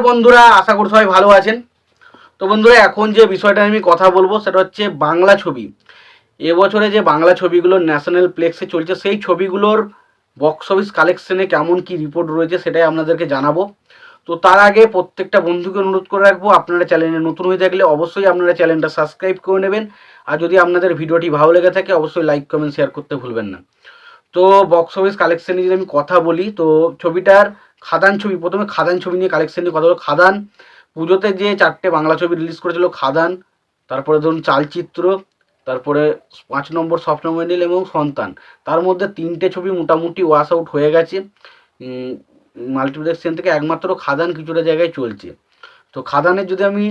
বন্ধুরা, আশা করি সবাই ভালো আছেন। তো বন্ধুরা, এখন যে বিষয়টা আমি কথা বলবো সেটা হচ্ছে বাংলা ছবি। এবছরে যে বাংলা ছবিগুলো ন্যাশনাল প্লেক্সে চলছে সেই ছবিগুলোর বক্স অফিস কালেকশনে কেমন কি রিপোর্ট রয়েছে সেটাই আপনাদেরকে জানাবো। তো তার আগে প্রত্যেকটা বন্ধুকে অনুরোধ করে রাখবো, আপনারা চ্যানেলে নতুন হয়ে থাকলে অবশ্যই আপনারা চ্যানেলটা সাবস্ক্রাইব করে নেবেন। আর যদি আপনাদের ভিডিওটি ভালো লেগে থাকে অবশ্যই লাইক কমেন্ট শেয়ার করতে ভুলবেন না। তো বক্স অফিস কালেকশন নিয়ে যদি আমি কথা বলি, তো ছবিটার খাদান ছবি, প্রথমে খাদান ছবি নিয়ে কালেকশন নিয়ে কথা বলো। খাদান পুজোতে যে 4টে বাংলা ছবি রিলিজ করেছিল, খাদান, তারপরে ধরুন চালচিত্র, তারপরে 5 নম্বর স্বপ্নমন্ডিল এবং সন্তান, তার মধ্যে 3টে ছবি মোটামুটি ওয়াশ আউট হয়ে গেছে মাল্টিপ্লেক্স চেন থেকে। একমাত্র খাদান কিছুটা জায়গায় চলছে। তো খাদানের যদি আমি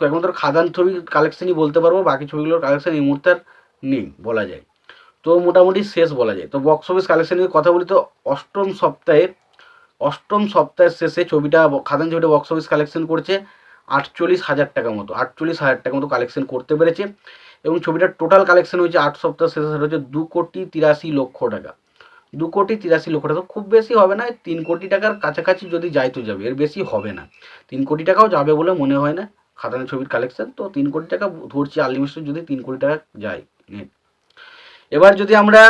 একমাত্র খাদান ছবি কালেকশনই বলতে পারবো, বাকি ছবিগুলোর কালেকশন এই মুহূর্তে আর নেই বলা যায়। তো মোটামুটি শেষ বলা যায়। তো বক্স অফিস কালেকশন নিয়ে কথা বলি, তো অষ্টম সপ্তাহের শেষে ছবিটা খাদান ছবিটা বক্স অফিস কালেকশন করছে 48,000 টাকা মতো, 48,000 টাকা মতো কালেকশন করতে পেরেছে। এবং ছবিটার টোটাল কালেকশন হয়েছে 8 সপ্তাহ শেষে, সেটা হচ্ছে 2,83,00,000 টাকা। 2,83,00,000 টাকা। তো খুব বেশি হবে না, 3 কোটি টাকার কাছাকাছি যদি যায় তো যাবে, এর বেশি হবে না। 3 কোটি টাকাও যাবে বলে মনে হয় না খাদানের ছবির কালেকশন। তো 3 কোটি টাকা ধরছি আনলিমিটেড, যদি 3 কোটি টাকা যায়। এবার যদি আমরা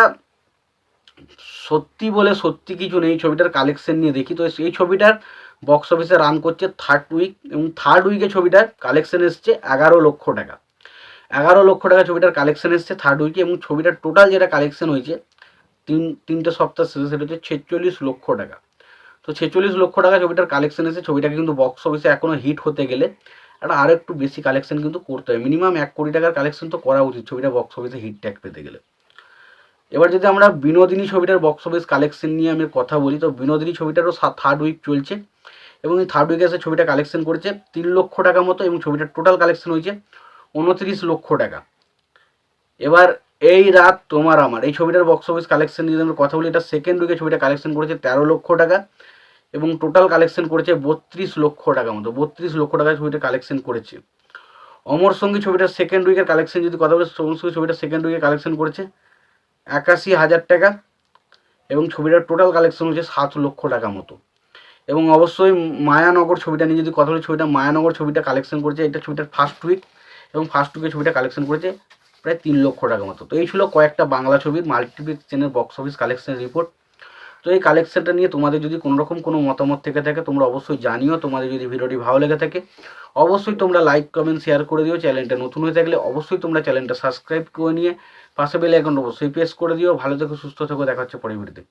সত্যি বলে সত্যি কিছু নেই ছবিটার কালেকশন নিয়ে দেখি, তো এই ছবিটার বক্স অফিসে রান করছে থার্ড উইক, এবং থার্ড উইকে ছবিটার কালেকশন এসছে 11 লক্ষ টাকা। 11 লক্ষ টাকা ছবিটার কালেকশন এসছে থার্ড উইকে। এবং ছবিটার টোটাল যেটা কালেকশন হয়েছে তিনটে সপ্তাহ শেষে, সেটা হচ্ছে 46 লক্ষ টাকা। তো 46 লক্ষ টাকা ছবিটার কালেকশন এসে ছবিটাকে কিন্তু বক্স অফিসে এখনও হিট হতে গেলে আরও একটু বেশি কালেকশন কিন্তু করতে হবে। মিনিমাম 1 কোটি টাকার কালেকশন তো করা উচিত ছবিটা বক্স অফিসে হিট ট্যাগ পেতে গেলে। এবার যদি আমরা বিনোদিনী ছবিটার বক্স অফিস কালেকশন নিয়ে আমি কথা বলি, তো বিনোদিনী ছবিটারও থার্ড উইক চলছে, এবং এই থার্ড উইকে এসে ছবিটা কালেকশন করেছে 3 লক্ষ টাকা মতো, এবং ছবিটার টোটাল কালেকশন হয়েছে 29 লক্ষ টাকা। এবার এই রাত তোমার আমার, এই ছবিটার বক্স অফিস কালেকশন নিয়ে আমরা কথা বলি, এটা সেকেন্ড উইকে ছবিটা কালেকশন করেছে 13 লক্ষ টাকা, এবং টোটাল কালেকশন করেছে 32 লক্ষ টাকা মতো। 32 লক্ষ টাকা ছবিটা কালেকশন করেছে। অমর সঙ্গী ছবিটার সেকেন্ড উইকের কালেকশন যদি কথা বলি, অমর সঙ্গী ছবিটা সেকেন্ড উইকে কালেকশন করেছে 81,000 টাকা, এবং ছবিটার টোটাল কালেকশন হচ্ছে 7 লক্ষ টাকা মতো। এবং অবশ্যই মায়ানগর ছবিটা নিয়ে যদি কথা বলি, ছবিটা মায়ানগর ছবিটা কালেকশন করেছে, এটা ছবিটার ফার্স্ট উইক, এবং ফার্স্ট উইকে ছবিটা কালেকশন করেছে প্রায় 3 লক্ষ টাকা মতো। তো এই ছিল কয়েকটা বাংলা ছবির মাল্টিপ্লেক্স চেনের বক্স অফিস কালেকশন রিপোর্ট। তো এই কালেকশনটা নিয়ে তোমাদের যদি কোনোরকম কোনো মতামত থেকে থাকে তোমরা অবশ্যই জানিও। তোমাদের যদি ভিডিওটি ভালো লেগে থাকে অবশ্যই তোমরা লাইক কমেন্ট শেয়ার করে দিও। চ্যানেলটা নতুন হয়ে থাকলে অবশ্যই তোমরা চ্যানেলটা সাবস্ক্রাইব করে নিয়ে পাশে বেল আইকনটা অবশ্যই প্রেস করে দিও। ভালো থেকো, সুস্থ থেকো, দেখা হচ্ছে পরের ভিডিওতে।